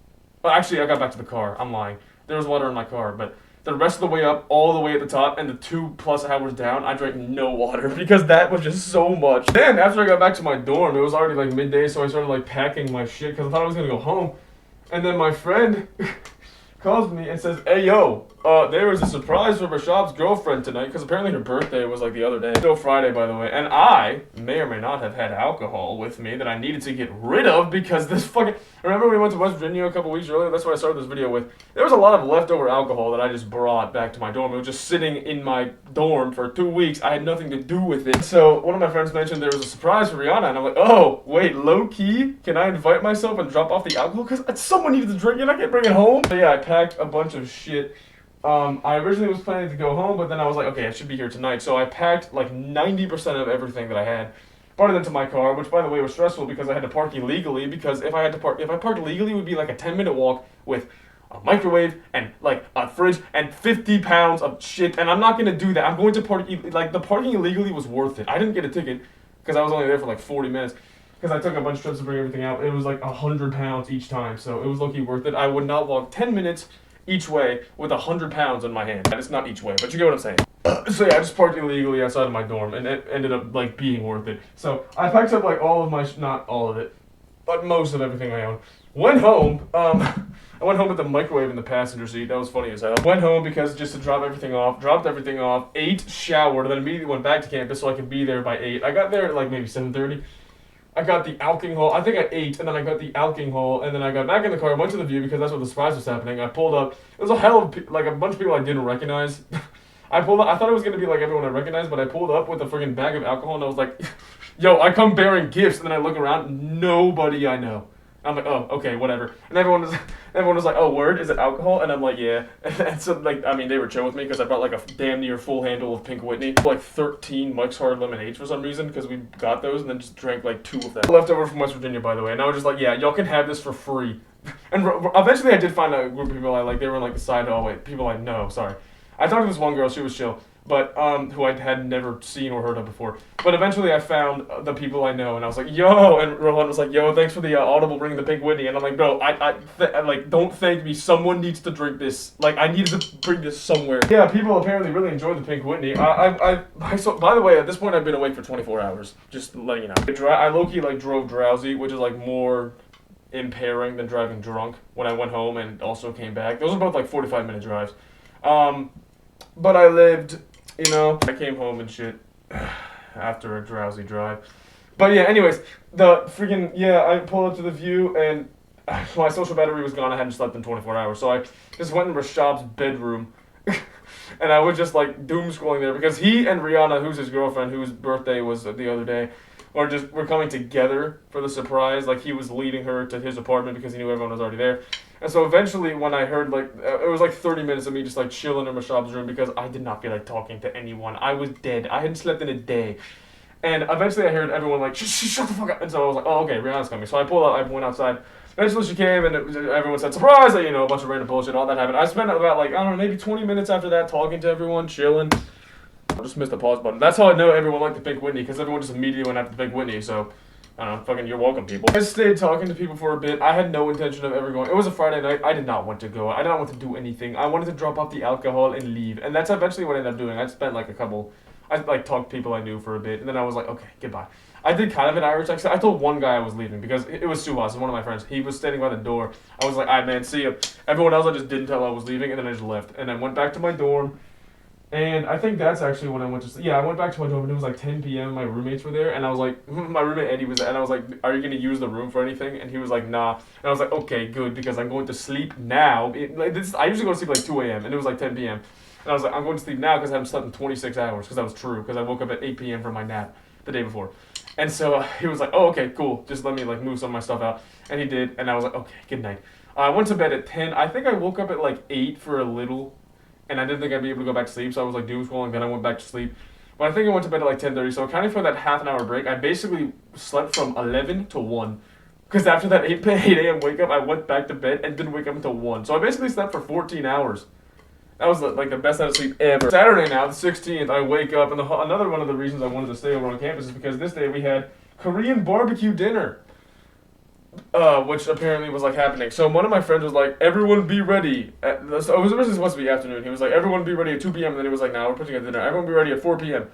Well, actually, I got back to the car. I'm lying. There was water in my car, but the rest of the way up, all the way at the top, and the 2+ hours down, I drank no water because that was just so much. Then, after I got back to my dorm, it was already like midday, so I started like packing my shit because I thought I was going to go home. And then my friend calls me and says, hey, yo, there was a surprise for Rashab's girlfriend tonight, because apparently her birthday was like the other day. Still Friday, by the way. And I may or may not have had alcohol with me that I needed to get rid of because this fucking... Remember we went to West Virginia a couple weeks earlier? That's what I started this video with. There was a lot of leftover alcohol that I just brought back to my dorm. It was just sitting in my dorm for 2 weeks. I had nothing to do with it. So one of my friends mentioned there was a surprise for Rihanna, and I'm like, oh, wait, low-key? Can I invite myself and drop off the alcohol? Because someone needed to drink it, I can't bring it home. So yeah, I packed a bunch of shit. I originally was planning to go home, but then I was like, okay, I should be here tonight. So I packed like 90% of everything that I had, brought it into my car, which by the way was stressful because I had to park illegally, because if I parked legally, it would be like a 10-minute walk with a microwave and like a fridge and 50 pounds of shit, and I'm not going to do that. I'm going to park, like the parking illegally was worth it. I didn't get a ticket because I was only there for like 40 minutes. Because I took a bunch of trips to bring everything out. It was like 100 pounds each time, so it was low-key worth it. I would not walk 10 minutes each way with 100 pounds in my hand. And it's not each way, but you get what I'm saying. So yeah, I just parked illegally outside of my dorm, and it ended up like being worth it. So I packed up like all of my, not all of it, but most of everything I own. Went home. I went home with the microwave in the passenger seat. That was funny as hell. Went home because just to drop everything off. Dropped everything off. Ate, showered, and then immediately went back to campus so I could be there by 8. I got there at like maybe 7:30. I got the alcohol. I think I ate, and then I got the alcohol, and then I got back in the car. Went to the view because that's where the surprise was happening. I pulled up. It was a hell of like a bunch of people I didn't recognize. I pulled up. I thought it was gonna be like everyone I recognized, but I pulled up with a freaking bag of alcohol, and I was like, "Yo, I come bearing gifts." And then I look around, nobody I know. I'm like, oh, okay, whatever. And everyone was like, oh, word, is it alcohol? And I'm like, yeah. And so, like, I mean, they were chill with me because I brought, like, a damn near full handle of Pink Whitney. Like, 13 Mike's Hard Lemonades for some reason because we got those and then just drank, like, 2 of them. Left over from West Virginia, by the way. And I was just like, yeah, y'all can have this for free. And eventually I did find a group of people I like. They were in, like, the side hallway. People I know, sorry. I talked to this one girl. She was chill. But, who I had never seen or heard of before. But eventually I found the people I know, and I was like, yo, and Rohan was like, yo, thanks for the Audible bringing the Pink Whitney, and I'm like, bro, like, don't thank me, someone needs to drink this, like, I needed to bring this somewhere. Yeah, people apparently really enjoyed the Pink Whitney. So, by the way, at this point I've been awake for 24 hours, just letting you know. I low-key, like, drove drowsy, which is, like, more impairing than driving drunk when I went home and also came back. Those are both, like, 45-minute drives. But I lived... You know, I came home and shit after a drowsy drive. But yeah, anyways, the freaking, yeah, I pulled up to the view and my social battery was gone. I hadn't slept in 24 hours. So I just went in Rashab's bedroom and I was just like doom scrolling there because he and Rihanna, who's his girlfriend, whose birthday was the other day, were coming together for the surprise. Like he was leading her to his apartment because he knew everyone was already there. And so eventually when I heard like, it was like 30 minutes of me just like chilling in Rashab's room because I did not feel like talking to anyone. I was dead. I hadn't slept in a day. And eventually I heard everyone like, shut the fuck up. And so I was like, oh, okay, Rihanna's coming. So I pulled out, I went outside. Eventually she came and everyone said, surprise, you know, a bunch of random bullshit, all that happened. I spent about like, I don't know, maybe 20 minutes after that talking to everyone, chilling. I just missed the pause button. That's how I know everyone liked the Pink Whitney because everyone just immediately went after the Pink Whitney, so... I don't know, fucking you're welcome, people. I stayed talking to people for a bit. I had no intention of ever going. It was a Friday night. I did not want to go. I did not want to do anything. I wanted to drop off the alcohol and leave. And that's eventually what I ended up doing. I spent like I like talked to people I knew for a bit. And then I was like, okay, goodbye. I did kind of an Irish accent. I told one guy I was leaving because it was Suhas, one of my friends. He was standing by the door. I was like, all right, man, see ya. Everyone else I just didn't tell I was leaving. And then I just left. And I went back to my dorm. And I think that's actually when I went to sleep. Yeah, I went back to my dorm and it was like 10 p.m. My roommates were there and I was like, my roommate Eddie was there and I was like, are you going to use the room for anything? And he was like, nah. And I was like, okay, good, because I'm going to sleep now. I usually go to sleep like 2 a.m. and it was like 10 p.m. And I was like, I'm going to sleep now because I haven't slept in 26 hours because that was true because I woke up at 8 p.m. from my nap the day before. And so he was like, oh, okay, cool. Just let me like move some of my stuff out. And he did. And I was like, okay, good night. I went to bed at 10. I think I woke up at like 8 for a little. And I didn't think I'd be able to go back to sleep, so I was like doom scrolling, then I went back to sleep. But I think I went to bed at like 10:30, so accounting for that half an hour break, I basically slept from 11 to 1. Because after that 8 a.m. wake up, I went back to bed and didn't wake up until 1. So I basically slept for 14 hours. That was like the best night of sleep ever. Saturday now, the 16th, I wake up, and another one of the reasons I wanted to stay over on campus is because this day we had Korean barbecue dinner. Which apparently was like happening. So one of my friends was like, everyone be ready. So it was originally supposed to be afternoon. He was like, everyone be ready at 2 p.m. And then he was like, nah, we're putting a dinner. Everyone be ready at 4 p.m.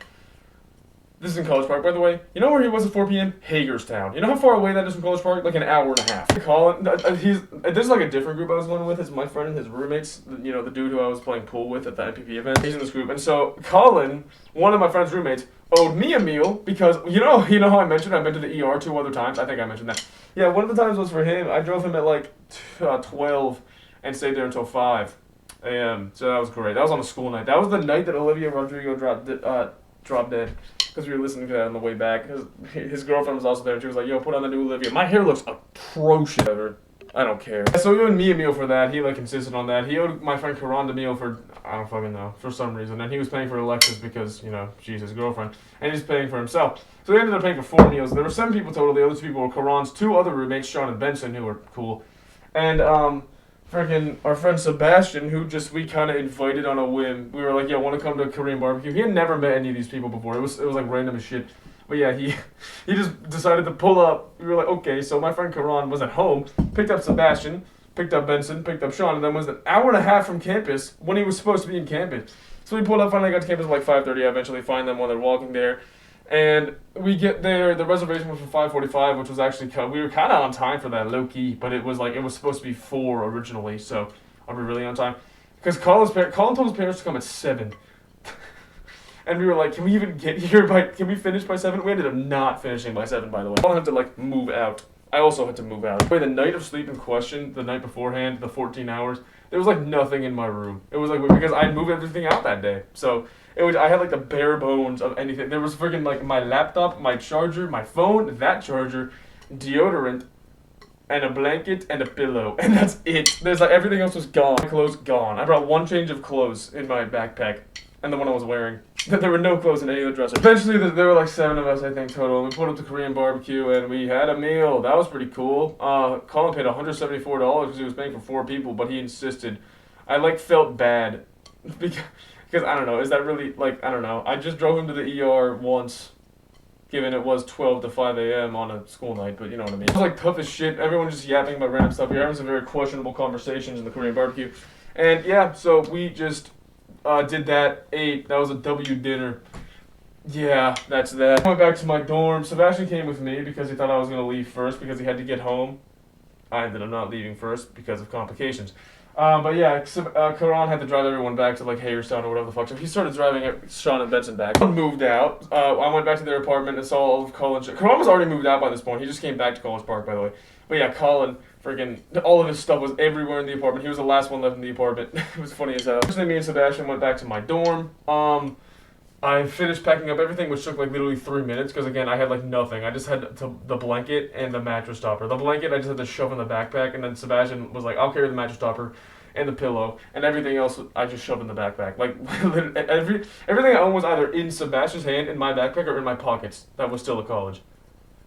This is in College Park, by the way. You know where he was at 4 p.m.? Hagerstown. You know how far away that is from College Park? Like an hour and a half. There's like a different group I was going with. It's my friend and his roommates. You know, the dude who I was playing pool with at the MPP event. He's in this group. And so Colin, one of my friend's roommates, owed me a meal because, you know how I've been to the ER 2 other times? I think I mentioned that. Yeah, one of the times was for him. I drove him at like 12 and stayed there until 5 a.m. So that was great. That was on a school night. That was the night that Olivia Rodrigo dropped dead. Because we were listening to that on the way back. His girlfriend was also there and she was like, yo, put on the new Olivia. My hair looks atrocious. I don't care. So he owed me a meal for that. He like insisted on that. He owed my friend Karan a meal for, I don't fucking know, for some reason. And he was paying for Alexis because, you know, she's his girlfriend. And he's paying for himself. So he ended up paying for 4 meals. There were 7 people total. The other 2 people were Karan's 2 other roommates, Sean and Benson, who were cool. And freaking our friend Sebastian, who just we kind of invited on a whim. We were like, yeah, want to come to Korean barbecue? He had never met any of these people before. It was like random as shit. But yeah, he just decided to pull up. We were like, okay. So my friend Karan was at home, picked up Sebastian, picked up Benson, picked up Sean, and then was an hour and a half from campus when he was supposed to be in campus. So we pulled up, finally got to campus at like 5:30. I eventually find them while they're walking there. And we get there, the reservation was for 5:45, which was actually, we were kind of on time for that, low-key, but it was supposed to be 4 originally, so are we really on time? Because Colin told his parents to come at 7. And we were like, can we even get here can we finish by 7? We ended up not finishing by 7, by the way. Colin had to, move out. I also had to move out. The night of sleep in question, the night beforehand, the 14 hours, there was, nothing in my room. It was, because I moved everything out that day, so... I had the bare bones of anything. There was freaking my laptop, my charger, my phone, that charger, deodorant, and a blanket and a pillow, and that's it. There's everything else was gone. My clothes gone. I brought one change of clothes in my backpack, and the one I was wearing. There were no clothes in any of the dressers. Eventually, there were 7 of us, I think, total. And we put up the Korean barbecue, and we had a meal. That was pretty cool. Colin paid $174 because he was paying for 4 people, but he insisted. I felt bad because I don't know, is that really, I don't know. I just drove him to the ER once, given it was 12 to 5 a.m. on a school night, but you know what I mean. It was, tough as shit. Everyone just yapping about random stuff. We were having some very questionable conversations in the Korean barbecue. And, yeah, so we just did that, ate. That was a W dinner. Yeah, that's that. I went back to my dorm. Sebastian came with me because he thought I was going to leave first because he had to get home. I ended up not leaving first because of complications. But yeah, Karan had to drive everyone back to Hagerstown or whatever the fuck. So he started driving Sean and Benson back. Karan moved out. I went back to their apartment and saw all of College. Karan was already moved out by this point. He just came back to College Park, by the way. But yeah, Colin, all of his stuff was everywhere in the apartment. He was the last one left in the apartment. It was funny as hell. Eventually, me and Sebastian went back to my dorm. I finished packing up everything, which took literally 3 minutes because again I had nothing. I just had the blanket and the mattress topper. The blanket I just had to shove in the backpack, and then Sebastian was like, "I'll carry the mattress topper and the pillow, and everything else I just shoved in the backpack." Everything I owned was either in Sebastian's hand, in my backpack, or in my pockets. That was still at college.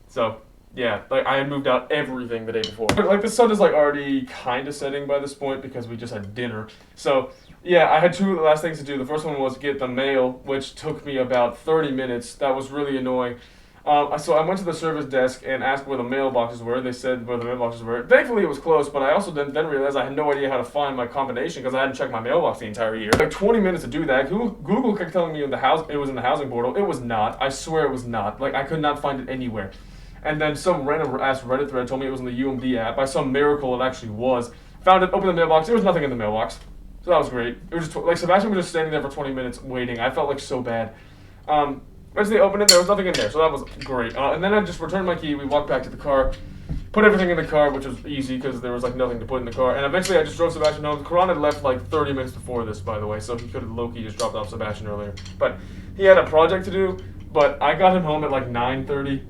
So yeah, I had moved out everything the day before. But the sun is already kind of setting by this point because we just had dinner. So. Yeah, I had 2 last things to do. The first one was get the mail, which took me about 30 minutes. That was really annoying. So I went to the service desk and asked where the mailboxes were. They said where the mailboxes were. Thankfully, it was close, but I also then realized I had no idea how to find my combination because I hadn't checked my mailbox the entire year. 20 minutes to do that. Google kept telling me it was in the housing portal. It was not. I swear it was not. I could not find it anywhere. And then some random ass Reddit thread told me it was in the UMD app. By some miracle, it actually was. Found it, opened the mailbox. There was nothing in the mailbox. So that was great. It was just Sebastian was just standing there for 20 minutes waiting. I felt so bad. Once they opened it, there was nothing in there, so that was great. And then I just returned my key. We walked back to the car, put everything in the car, which was easy because there was nothing to put in the car. And eventually, I just drove Sebastian home. Karan had left 30 minutes before this, by the way, so he could have low-key just dropped off Sebastian earlier. But he had a project to do. But I got him home at 9:30.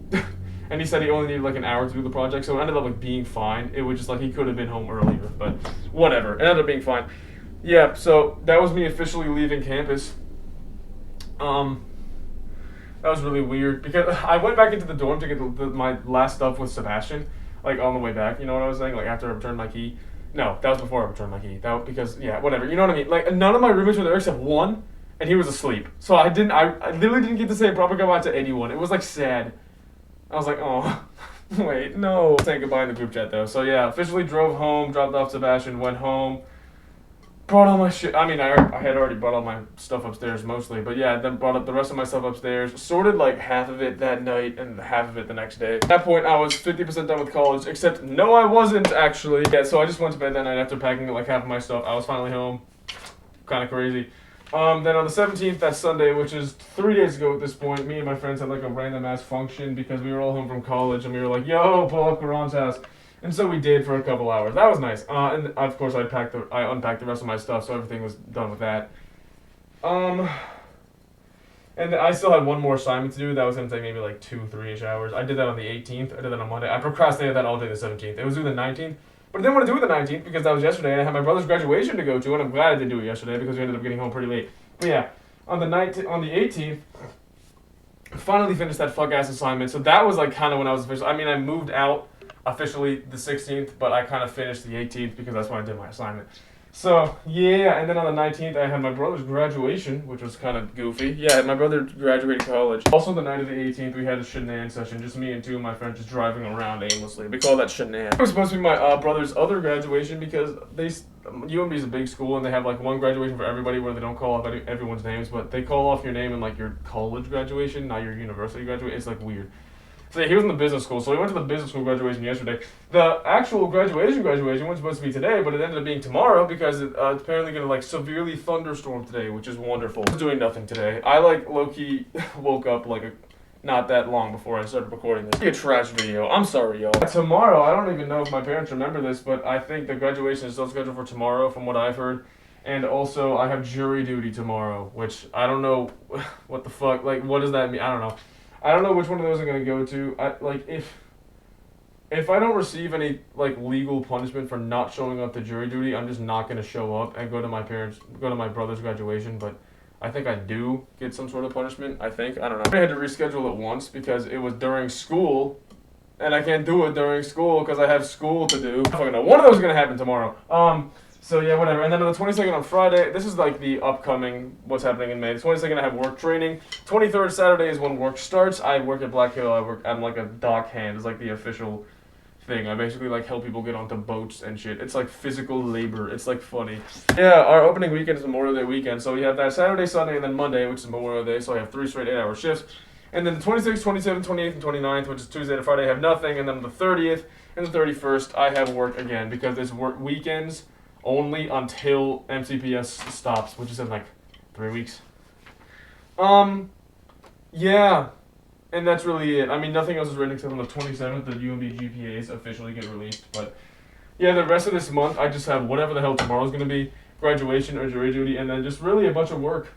And he said he only needed an hour to do the project, so it ended up being fine. It was just he could have been home earlier, but whatever. It ended up being fine. Yeah, so that was me officially leaving campus. That was really weird because I went back into the dorm to get my last stuff with Sebastian, on the way back. You know what I was saying? After I returned my key. No, that was before I returned my key. Yeah, whatever. You know what I mean? None of my roommates were there except one, and he was asleep. So I literally didn't get to say a proper goodbye to anyone. It was sad. I was like, oh, wait, no. Saying goodbye in the group chat though. So yeah, officially drove home, dropped off Sebastian, went home. Brought all my shit. I mean, I had already brought all my stuff upstairs mostly, but yeah, then brought up the rest of my stuff upstairs. Sorted half of it that night and half of it the next day. At that point, I was 50% done with college, except no, I wasn't actually. Yeah, so I just went to bed that night after packing half of my stuff. I was finally home. Kind of crazy. Then on the 17th, that's Sunday, which is 3 days ago at this point, me and my friends had a random ass function because we were all home from college and we were yo, pull up Karan's house. And so we did for a couple hours. That was nice. And of course I unpacked the rest of my stuff, so everything was done with that. And I still had one more assignment to do. That was going to take maybe 2-3-ish hours. I did that on the 18th. I did that on Monday. I procrastinated that all day the 17th. It was due the 19th. But I didn't want to do it the 19th because that was yesterday and I had my brother's graduation to go to, and I'm glad I didn't do it yesterday because we ended up getting home pretty late. But yeah, on the 18th, I finally finished that fuck-ass assignment. So that was kind of when I was officially, I moved out officially the 16th, but I kind of finished the 18th because that's when I did my assignment. So, yeah, and then on the 19th, I had my brother's graduation, which was kind of goofy. Yeah, my brother graduated college. Also, the night of the 18th, we had a shenan session, just me and two of my friends just driving around aimlessly. We call that shenan. It was supposed to be my brother's other graduation because UMB is a big school, and they have like one graduation for everybody where they don't call off everyone's names, but they call off your name in like your college graduation, not your university graduation. It's like weird. So yeah, he was in the business school, so we went to the business school graduation yesterday. The actual graduation was supposed to be today, but it ended up being tomorrow because it's apparently going to like severely thunderstorm today, which is wonderful. I was doing nothing today. I like low-key woke up like not that long before I started recording this. Be a trash video. I'm sorry, y'all. Tomorrow, I don't even know if my parents remember this, but I think the graduation is still scheduled for tomorrow, from what I've heard. And also, I have jury duty tomorrow, which I don't know what the fuck. Like, what does that mean? I don't know. I don't know which one of those I'm gonna go to. If I don't receive any like legal punishment for not showing up to jury duty, I'm just not gonna show up and go to my brother's graduation. But I think I do get some sort of punishment. I think, I don't know. I had to reschedule it once because it was during school, and I can't do it during school because I have school to do. I fucking know. One of those is gonna happen tomorrow. So yeah, whatever. And then on the 22nd on Friday, this is like the upcoming, what's happening in May. The 22nd I have work training. 23rd Saturday is when work starts. I work at Black Hill. I'm like a dock hand. It's like the official thing. I basically like help people get onto boats and shit. It's like physical labor. It's like funny. Yeah, our opening weekend is Memorial Day weekend. So we have that Saturday, Sunday, and then Monday, which is Memorial Day. So I have 3 straight 8-hour shifts. And then the 26th, 27th, 28th, and 29th, which is Tuesday to Friday, I have nothing. And then the 30th and the 31st, I have work again because it's work weekends only until MCPS stops, which is in like 3 weeks. Yeah, and that's really it. I mean, nothing else is written except on the 27th, the UMB GPAs officially get released. But yeah, the rest of this month, I just have whatever the hell tomorrow's gonna be, graduation or jury duty, and then just really a bunch of work.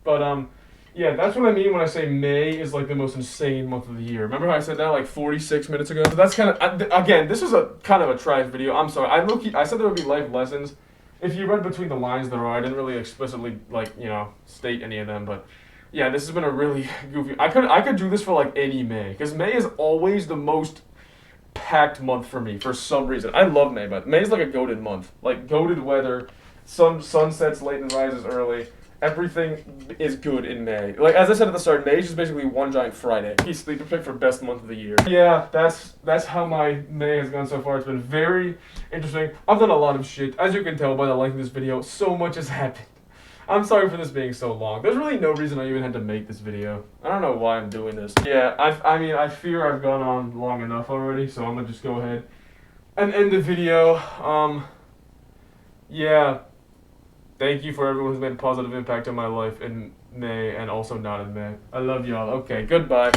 But yeah, that's what I mean when I say May is like the most insane month of the year. Remember how I said that like 46 minutes ago? So that's kind of, again, this is a kind of a trash video. I'm sorry. I said there would be life lessons. If you read between the lines, there are. I didn't really explicitly state any of them, but yeah, this has been a really goofy. I could do this for like any May because May is always the most packed month for me for some reason. I love May, but May is like a goated month. Like goated weather, sun sets late and rises early. Everything is good in May. Like, as I said at the start, May is just basically one giant Friday. He's sleeper pick for best month of the year. Yeah, that's how my May has gone so far. It's been very interesting. I've done a lot of shit. As you can tell by the length of this video, so much has happened. I'm sorry for this being so long. There's really no reason I even had to make this video. I don't know why I'm doing this. Yeah, I mean, I fear I've gone on long enough already, so I'm gonna just go ahead and end the video. Yeah. Thank you for everyone who's made a positive impact on my life in May and also not in May. I love y'all. Okay, goodbye.